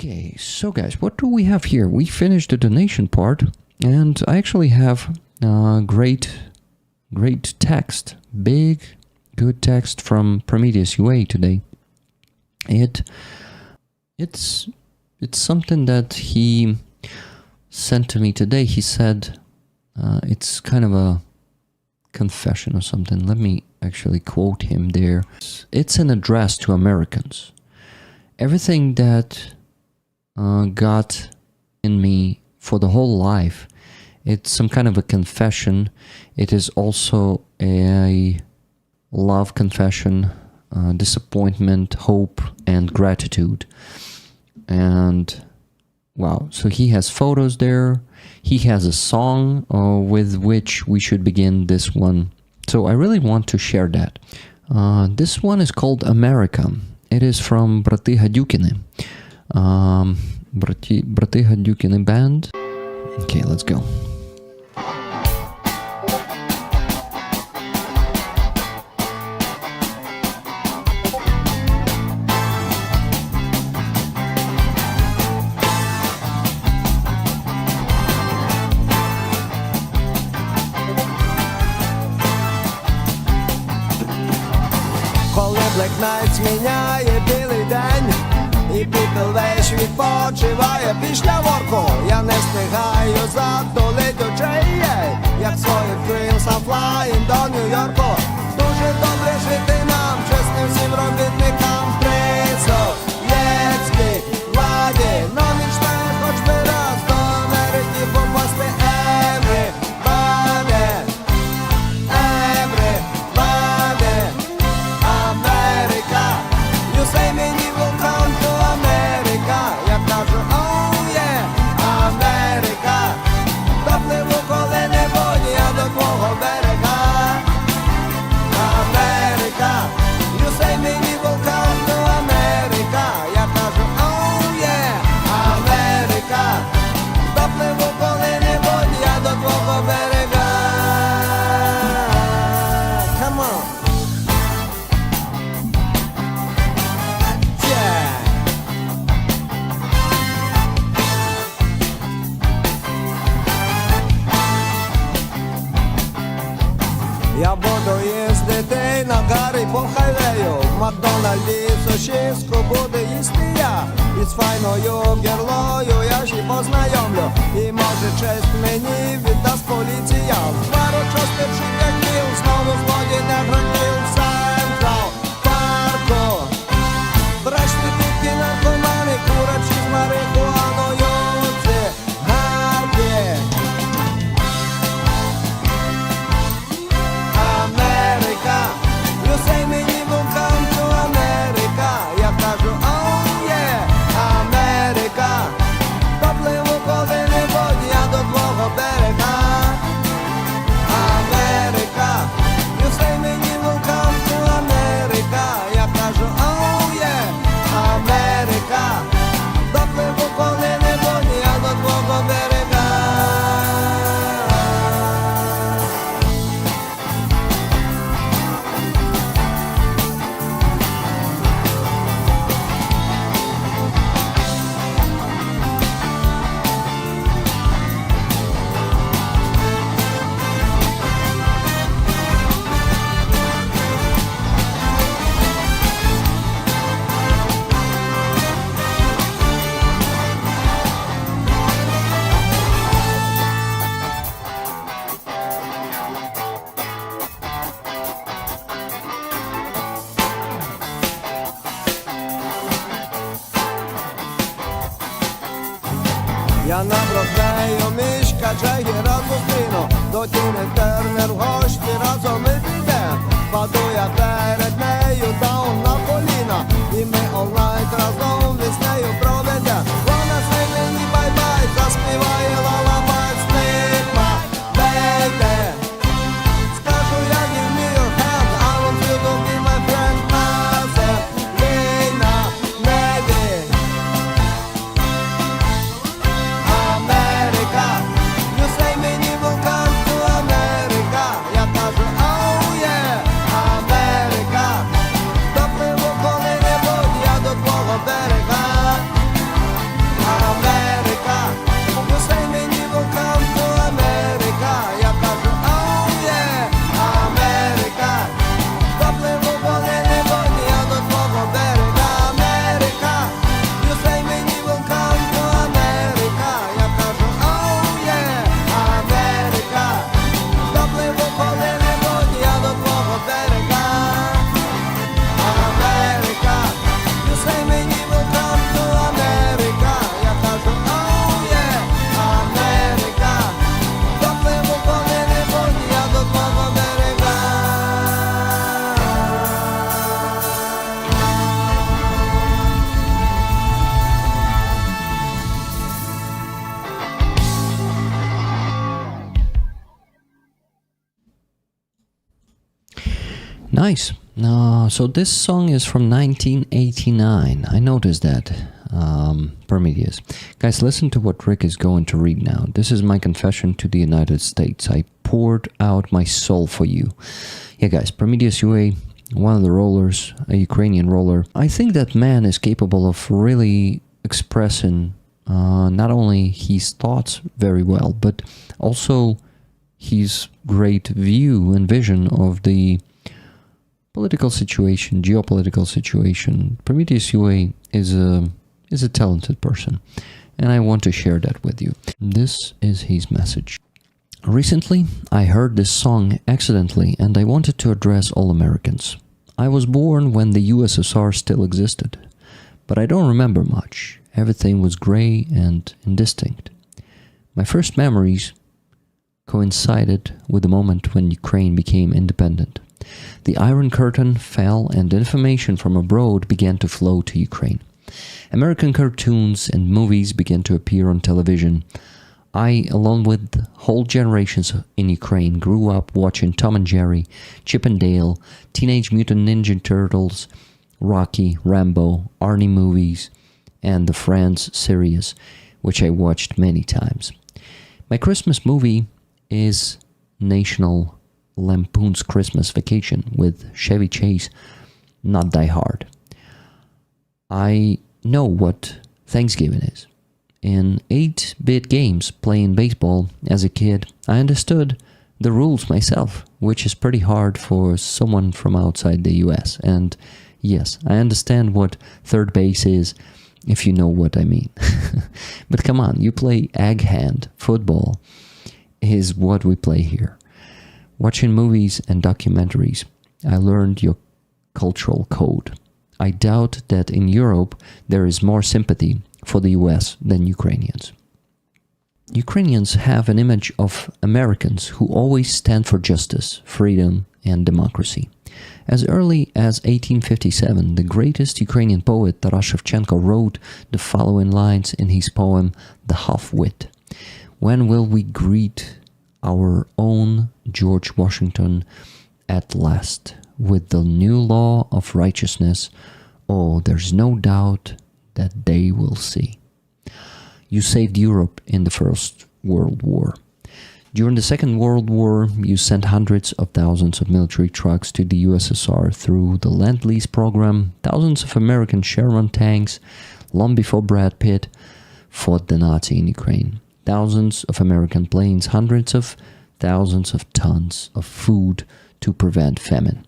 Okay, so guys, what do we have here? We finished the donation part, and I actually have great text, big, good text from Prometheus UA today. It's something that he sent to me today. He said it's kind of a confession or something. Let me actually quote him there. It's an address to Americans. Everything that got in me for the whole life, it's some kind of a confession. It is also a love confession, disappointment, hope, and gratitude. And wow, so he has photos there. He has a song with which we should begin this one. So I really want to share that. This one is called America. It is from Брати Гадюкіни. Брати Гадюкіни band. Okay, let's go. Коли Black Night зміняє білий день, і People весь відпочиває після ворку, я не встигаю затулить очей, як своїх крил сам flying до Нью-Йорку. Дуже добре жити нам, чесним всім робітникам, советській владі, но мечтаю хоч би раз до Америки попасти. Say many will come to America. Я кажу, oh yeah, Америка. Допливу коли-небудь я до твого берега. Америка. You say many will come to America. Я кажу, oh yeah, Америка. Допливу коли-небудь я до твого берега. Come on. Я буду їздити на гарі по хайвею, в Макдональді сушистку буду їсти я, із файною герлою я ж і познайомлю, і може честь мені віддасть поліція. Пару частичок яків, знову злодій не граків, Централ парку. Брачні тітки, наркомани, курачі з марихуаною, цигарки. America, you say many will come to America. Я кажу, oh yeah, America. Допливу коли-небудь я до твого берега. America, you say many will come to America. Я кажу, oh yeah, America. Допливу коли-небудь я до твого берега. Я на Бродвею мішка Джегі раз зустріну, до Тіни Тернер в гості разом ми підем. Паду я перед нею даун на коліна, і ми all night разом веснею проведем. Вона say мені бай-бай, заспіває лалабай, стигма, бейбе. Скажу я give me your hand, I want you to be my friend. На землі, на небі. America, you say many will come to America. Я кажу, oh yeah, America. Допливу коли-небудь я до твого Nice. So this song is from 1989. I noticed that. Prometheus. Guys, listen to what Rick is going to read now. This is my confession to the United States. I poured out my soul for you. Yeah, guys, Prometheus UA, one of the rollers, a Ukrainian roller. I think that man is capable of really expressing not only his thoughts very well, but also his great view and vision of the political situation, geopolitical situation. Prometheus UA is a talented person, and I want to share that with you. This is his message. Recently, I heard this song accidentally, and I wanted to address all Americans. I was born when the USSR still existed, but I don't remember much. Everything was gray and indistinct. My first memories coincided with the moment when Ukraine became independent. The Iron Curtain fell and information from abroad began to flow to Ukraine. American cartoons and movies began to appear on television. I, along with whole generations in Ukraine, grew up watching Tom and Jerry, Chip and Dale, Teenage Mutant Ninja Turtles, Rocky, Rambo, Arnie movies, and the Friends series, which I watched many times. My Christmas movie is National Lampoon's Christmas Vacation with Chevy Chase, not Die Hard. I know what Thanksgiving is. In 8-bit games playing baseball as a kid, I understood the rules myself, which is pretty hard for someone from outside the US. And yes, I understand what third base is, if you know what I mean. But come on, you play egg hand. Football is what we play here. Watching movies and documentaries, I learned your cultural code. I doubt that in Europe there is more sympathy for the US than Ukrainians. Ukrainians have an image of Americans who always stand for justice, freedom, and democracy. As early as 1857, the greatest Ukrainian poet Taras Shevchenko wrote the following lines in his poem The Half-Wit. When will we greet our own George Washington at last with the new law of righteousness? Oh, there's no doubt that they will see. You saved Europe in the First World War. During the Second World War, you sent hundreds of thousands of military trucks to the USSR through the Lend-Lease program. Thousands of American Sherman tanks, long before Brad Pitt fought the Nazi in Ukraine. Thousands of American planes, hundreds of thousands of tons of food to prevent famine.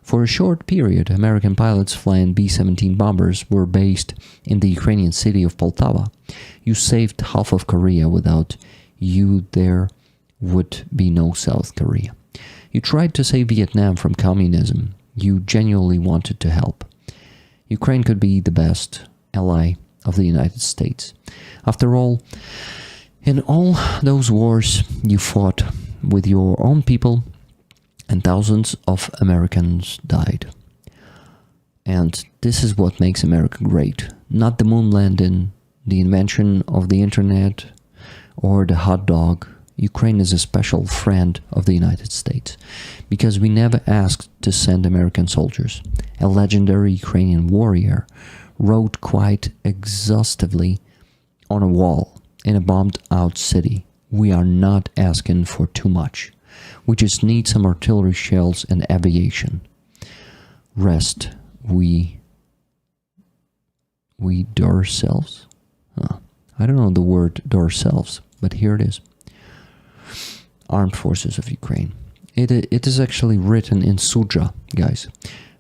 For a short period, American pilots flying B-17 bombers were based in the Ukrainian city of Poltava. You saved half of Korea. Without you, there would be no South Korea. You tried to save Vietnam from communism. You genuinely wanted to help. Ukraine could be the best ally of the United States. After all, in all those wars, you fought with your own people, and thousands of Americans died. And this is what makes America great. Not the moon landing, the invention of the internet, or the hot dog. Ukraine is a special friend of the United States, because we never asked to send American soldiers. A legendary Ukrainian warrior wrote quite exhaustively on a wall in a bombed-out city, "We are not asking for too much. We just need some artillery shells and aviation. Rest, we do ourselves." I don't know the word "do ourselves," but here it is. Armed Forces of Ukraine. It is actually written in Suja, guys.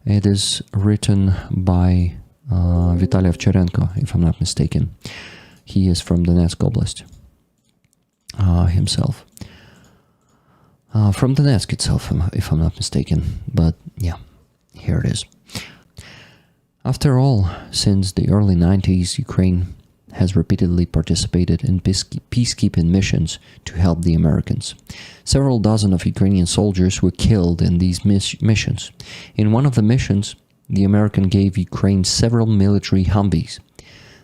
It is written by Vitaly Ovcharenko, if I'm not mistaken. He is from Donetsk Oblast himself. From Donetsk itself, if I'm not mistaken. But yeah, here it is. After all, since the early 90s, Ukraine has repeatedly participated in peacekeeping missions to help the Americans. Several dozen of Ukrainian soldiers were killed in these missions. In one of the missions, the American gave Ukraine several military Humvees.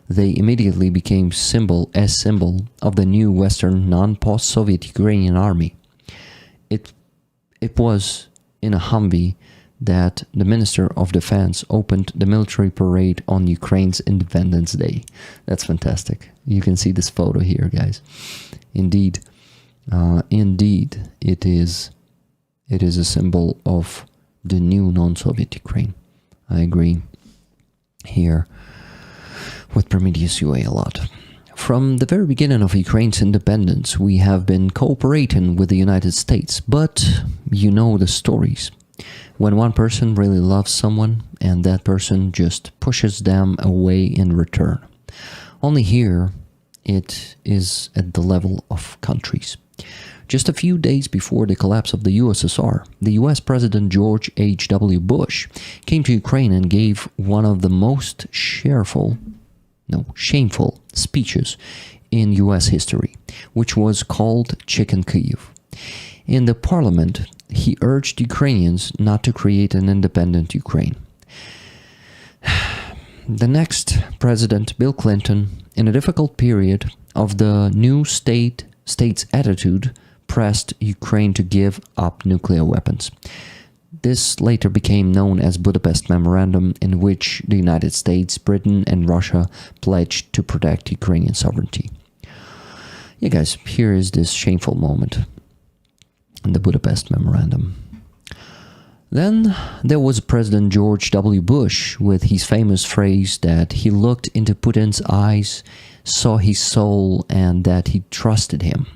They immediately became symbol of the new Western non-post-Soviet Ukrainian army. It was in a Humvee that the Minister of Defense opened the military parade on Ukraine's Independence Day. That's fantastic. You can see this photo here, guys. Indeed, it is a symbol of the new non-Soviet Ukraine. I agree here with Prometheus UA a lot. From the very beginning of Ukraine's independence, we have been cooperating with the United States, but you know the stories. When one person really loves someone and that person just pushes them away in return. Only here, it is at the level of countries. Just a few days before the collapse of the USSR, the US President George H.W. Bush came to Ukraine and gave one of the most shameful speeches in US history, which was called Chicken Kyiv. In the parliament, he urged Ukrainians not to create an independent Ukraine. The next president, Bill Clinton, in a difficult period of the new state's attitude, pressed Ukraine to give up nuclear weapons. This later became known as Budapest Memorandum, in which the United States, Britain, and Russia pledged to protect Ukrainian sovereignty. Yeah, guys, here is this shameful moment in the Budapest Memorandum. Then there was President George W. Bush with his famous phrase that he looked into Putin's eyes, saw his soul, and that he trusted him.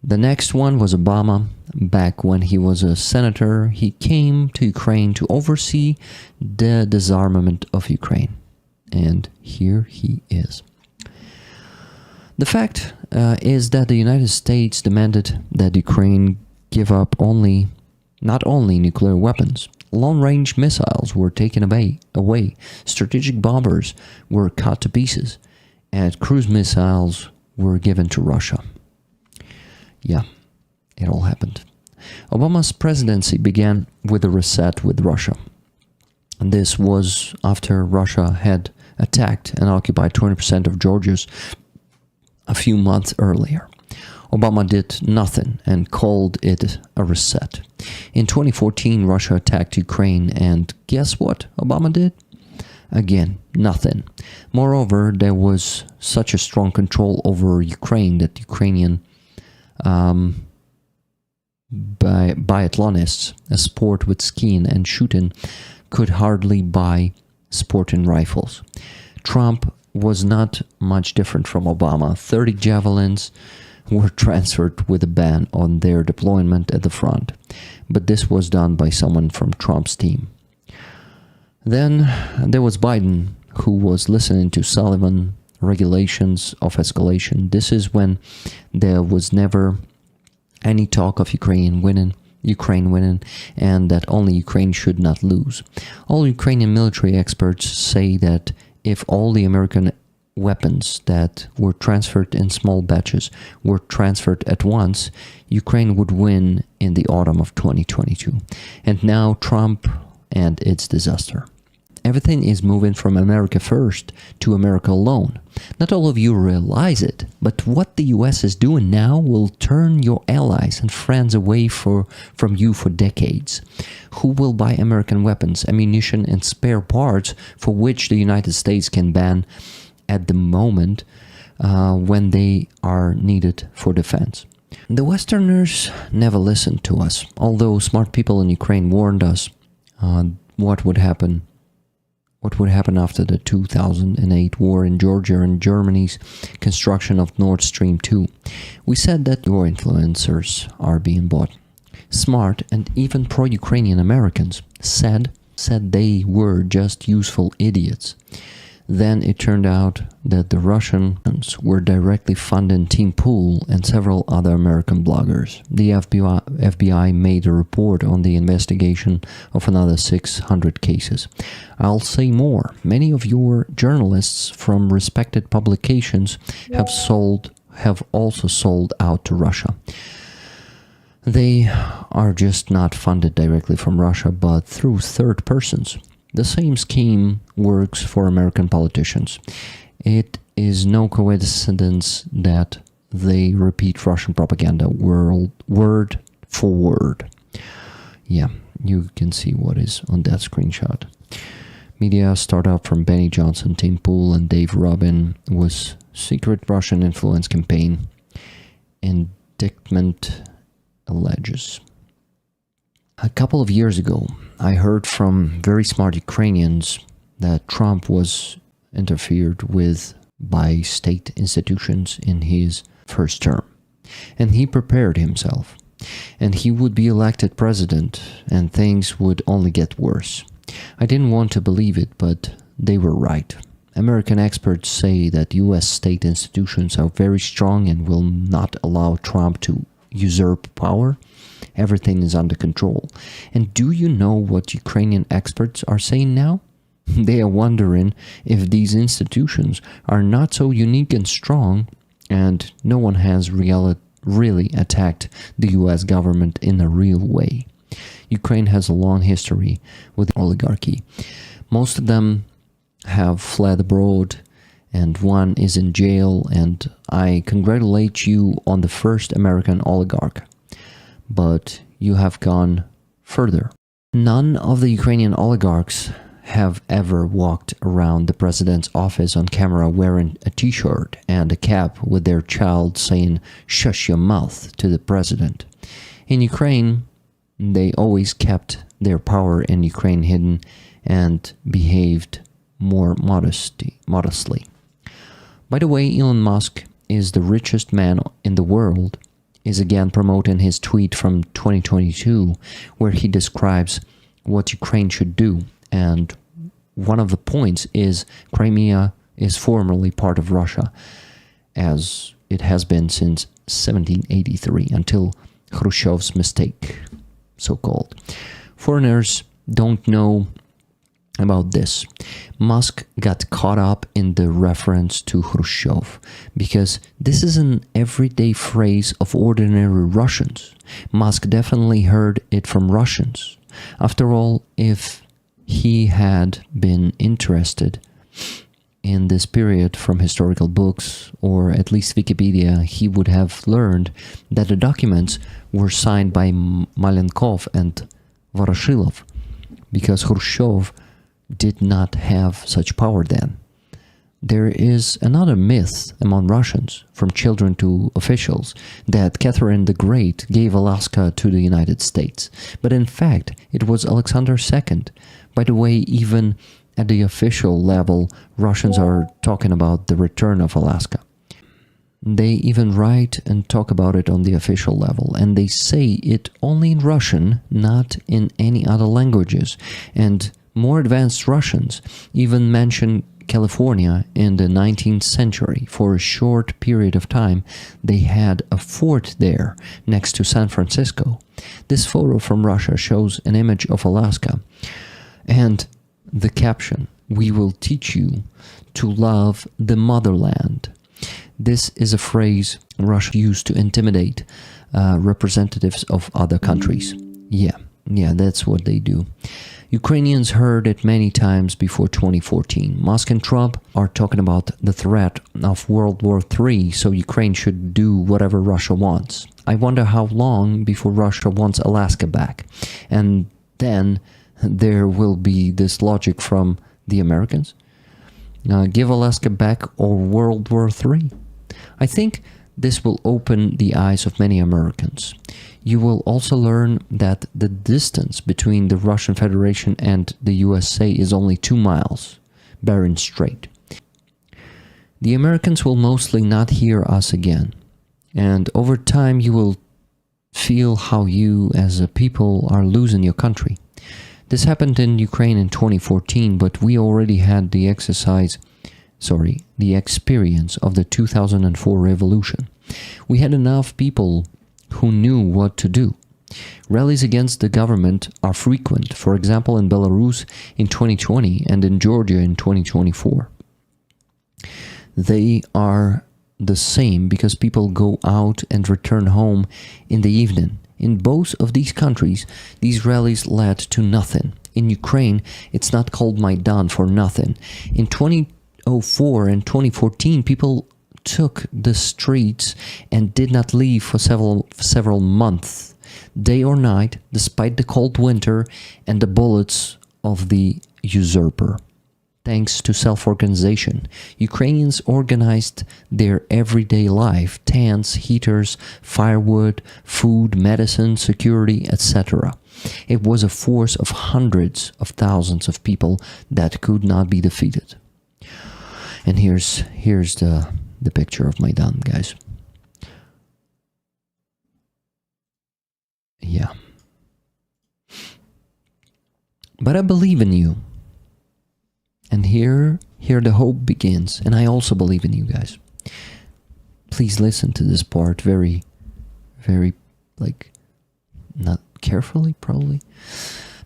The next one was Obama. Back when he was a senator, he came to Ukraine to oversee the disarmament of Ukraine. And here he is. The fact is that the United States demanded that Ukraine give up not only nuclear weapons. Long-range missiles were taken away, strategic bombers were cut to pieces, and cruise missiles were given to Russia. Yeah, it all happened. Obama's presidency began with a reset with Russia. And this was after Russia had attacked and occupied 20% of Georgia's a few months earlier. Obama did nothing and called it a reset. In 2014, Russia attacked Ukraine, and guess what Obama did? Again, nothing. Moreover, there was such a strong control over Ukraine that Ukrainian biathlonists, a sport with skiing and shooting, could hardly buy sporting rifles. Trump was not much different from Obama. 30 javelins were transferred with a ban on their deployment at the front, but this was done by someone from Trump's team. Then there was Biden, who was listening to Sullivan regulations of escalation. This is when there was never any talk of Ukraine winning, and that only Ukraine should not lose. All Ukrainian military experts say that if all the American weapons that were transferred in small batches were transferred at once, Ukraine would win in the autumn of 2022. And now Trump and its disaster. Everything is moving from America first to America alone. Not all of you realize it, but what the US is doing now will turn your allies and friends away from you for decades. Who will buy American weapons, ammunition, and spare parts for which the United States can ban at the moment when they are needed for defense? The Westerners never listened to us, although smart people in Ukraine warned us what would happen after the 2008 war in Georgia and Germany's construction of Nord Stream 2. We said that your influencers are being bought. Smart and even pro-Ukrainian Americans said they were just useful idiots. Then it turned out that the Russians were directly funding Tim Pool and several other American bloggers. The FBI made a report on the investigation of another 600 cases. I'll say more. Many of your journalists from respected publications have also sold out to Russia. They are just not funded directly from Russia, but through third persons. The same scheme works for American politicians. It is no coincidence that they repeat Russian propaganda word for word. Yeah, You can see what is on that screenshot. Media startup from Benny Johnson, Tim Pool, and Dave Rubin was secret Russian influence campaign. Indictment alleges. A couple of years ago, I heard from very smart Ukrainians that Trump was interfered with by state institutions in his first term. And he prepared himself. And he would be elected president, and things would only get worse. I didn't want to believe it, but they were right. American experts say that US state institutions are very strong and will not allow Trump to usurp power. Everything is under control. And do you know what Ukrainian experts are saying now? They are wondering if these institutions are not so unique and strong, and no one has really attacked the US government in a real way. Ukraine has a long history with oligarchy. Most of them have fled abroad, and one is in jail, and I congratulate you on the first American oligarch. But you have gone further. None of the Ukrainian oligarchs have ever walked around the president's office on camera wearing a t-shirt and a cap with their child saying, "Shush your mouth" to the president. In Ukraine, they always kept their power in Ukraine hidden and behaved more modestly. By the way, Elon Musk is the richest man in the world, is again promoting his tweet from 2022, where he describes what Ukraine should do. And one of the points is Crimea is formerly part of Russia, as it has been since 1783, until Khrushchev's mistake, so-called. Foreigners don't know about this. Musk got caught up in the reference to Khrushchev because this is an everyday phrase of ordinary Russians. Musk definitely heard it from Russians. After all, if he had been interested in this period from historical books, or at least Wikipedia, he would have learned that the documents were signed by Malenkov and Voroshilov, because Khrushchev did not have such power then. There is another myth among Russians, from children to officials, that Catherine the Great gave Alaska to the United States. But in fact, it was Alexander II. By the way, even at the official level, Russians are talking about the return of Alaska. They even write and talk about it on the official level, and they say it only in Russian, not in any other languages. And more advanced Russians even mention California in the 19th century. For a short period of time, they had a fort there next to San Francisco. This photo from Russia shows an image of Alaska, and the caption, "We will teach you to love the motherland." This is a phrase Russia used to intimidate representatives of other countries. Yeah, that's what they do. Ukrainians heard it many times before 2014. Musk and Trump are talking about the threat of World War III, so Ukraine should do whatever Russia wants. I wonder how long before Russia wants Alaska back. And then there will be this logic from the Americans. Give Alaska back or World War III? I think this will open the eyes of many Americans. You will also learn that the distance between the Russian Federation and the USA is only 2 miles, Bering Strait. The Americans will mostly not hear us again, and over time you will feel how you as a people are losing your country. This happened in Ukraine in 2014, but we already had the experience of the 2004 revolution. We had enough people who knew what to do. Rallies against the government are frequent, for example in Belarus in 2020 and in Georgia in 2024. They are the same because people go out and return home in the evening. In both of these countries, these rallies led to nothing. In Ukraine, it's not called Maidan for nothing. In 2004 and 2014, people took the streets and did not leave for several months. day or night, despite the cold winter and the bullets of the usurper. Thanks to self-organization, Ukrainians organized their everyday life, tents, heaters, firewood, food, medicine, security, etc. It was a force of hundreds of thousands of people that could not be defeated. And here's the picture of Maidan, guys. Yeah. But I believe in you. And here the hope begins. And I also believe in you guys. Please listen to this part very, very, not carefully, probably.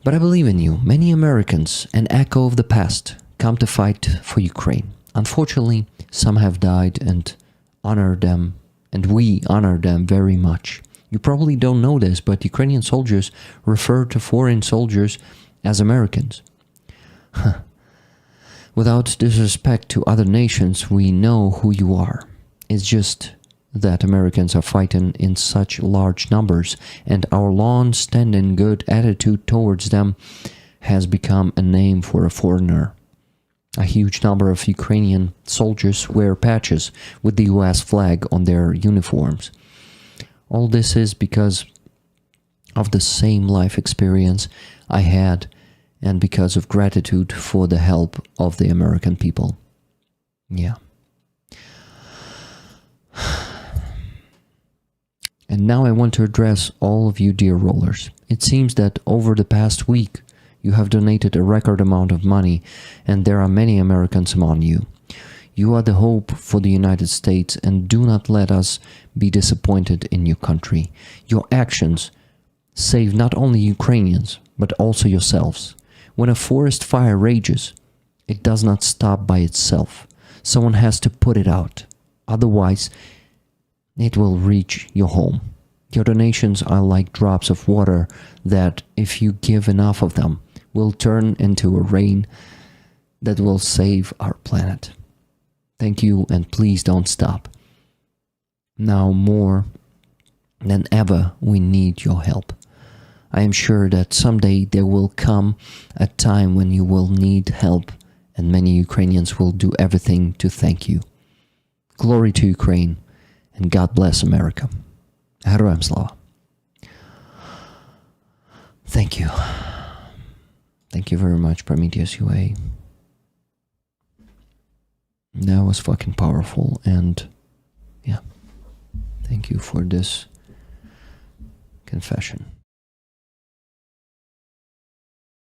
But I believe in you. Many Americans, an echo of the past, come to fight for Ukraine. Unfortunately, some have died and we honor them very much. You probably don't know this, but Ukrainian soldiers refer to foreign soldiers as Americans. Without disrespect to other nations, we know who you are. It's just that Americans are fighting in such large numbers, and our long-standing good attitude towards them has become a name for a foreigner. A huge number of Ukrainian soldiers wear patches with the US flag on their uniforms. All this is because of the same life experience I had and because of gratitude for the help of the American people. Yeah. And now I want to address all of you dear rollers. It seems that over the past week, you have donated a record amount of money, and there are many Americans among you. You are the hope for the United States, and do not let us be disappointed in your country. Your actions save not only Ukrainians, but also yourselves. When a forest fire rages, it does not stop by itself. Someone has to put it out. Otherwise, it will reach your home. Your donations are like drops of water that, if you give enough of them, will turn into a rain that will save our planet. Thank you, and please don't stop. Now more than ever, we need your help. I am sure that someday there will come a time when you will need help, and many Ukrainians will do everything to thank you. Glory to Ukraine, and God bless America. Героям слава. Thank you. Thank you very much, Prometheus UA. That was fucking powerful, and yeah. Thank you for this confession.